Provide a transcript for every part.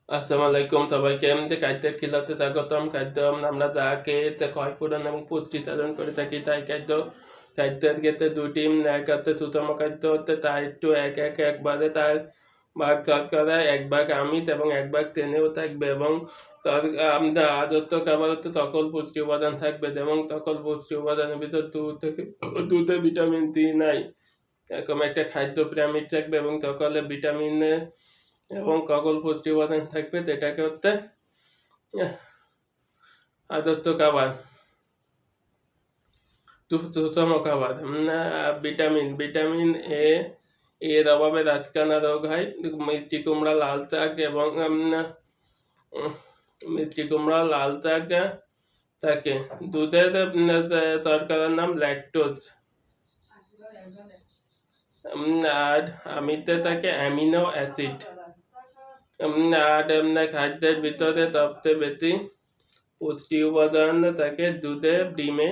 আসসালামু আলাইকুম সবাইকে। খাদ্যের খিলাতে স্বাগতম। খাদ্য আমরা যা খেয়ে ক্ষয় পূরণ এবং পুষ্টি সাধন করে থাকি তাই খাদ্যের ক্ষেত্রে দুটি এক হচ্ছে সুষম খাদ্য হচ্ছে তা একটু একবারে তার ভাগ শর্করা, এক ভাগ আমিষ এবং এক ভাগ তেলেও থাকবে এবং আদত্ত খাবার হচ্ছে সকল পুষ্টি উপাদান থাকবে, যেমন সকল পুষ্টি উপাদানের ভিতর দুধে ভিটামিন সি নাই এরকম একটা খাদ্য পিরামিড থাকবে এবং সকলে ভিটামিনের এবং সকল পুষ্টি উপাদান থাকবে, এটাকে হচ্ছে আদত্ত খাবার, সুষম খাবার। ভিটামিন এর অভাবে রাতকানা রোগ হয়। মিষ্টি কুমড়া, লাল শাক এবং মিষ্টি কুমড়া, লাল শাক থাকে। দুধের শর্করার নাম ল্যাকটোজ। আর আমিতে থাকে অ্যামিনো অ্যাসিড। আর খাদ্যের ভিতরে সবচেয়ে বেশি পুষ্টি উপাদান থাকে দুধে, ডিমে,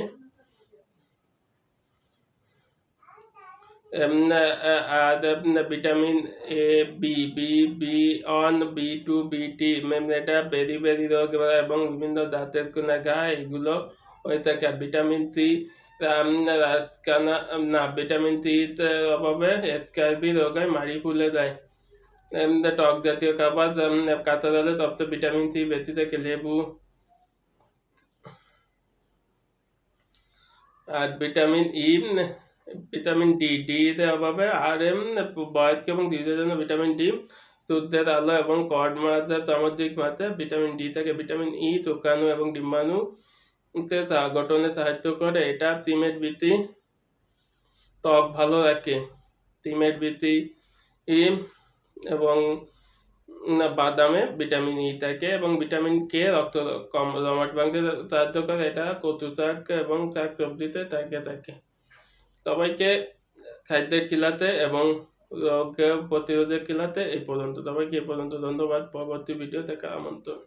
আর ভিটামিন এ, বি1, বি2, বিটি, এটা বেরি রোগ এবং বিভিন্ন দাঁতের ঘা এগুলো হয়ে থাকে। আর ভিটামিন সি ভিটামিন সির অভাবে হেডকারবি রোগ হয়, মাড়ি ফুলে যায়। টক জাতীয় খাবার, কাঁচা জলে সবচেয়ে ভিটামিন সি বেশি থাকে, লেবু। আর ভিটামিন ডি এর অভাবে আর বয়স্ক এবং শিশুদের জন্য ভিটামিন ডি, সূর্যের আলো এবং কড মাছ, সামুদ্রিক মাছে ভিটামিন ডি থাকে। ভিটামিন ই শুক্রাণু এবং ডিম্বাণু গঠনে সাহায্য করে। এটা সিমেন্ট বৃদ্ধি, ত্বক ভালো রাখে। সিমেন্ট বৃদ্ধি এবং বাদামে ভিটামিন ই থাকে এবং ভিটামিন কে রক্ত জমাট ভাঙতে সাহায্য করে। এটা কচু শাক এবং শাক সবজিতে থাকে। সবাইকে খাদ্যের খিলাতে এবং রোগ প্রতিরোধের খিলাতে এই পর্যন্ত। সবাইকে এই পর্যন্ত ধন্যবাদ। পরবর্তী ভিডিও দেখা আমন্ত্রণ।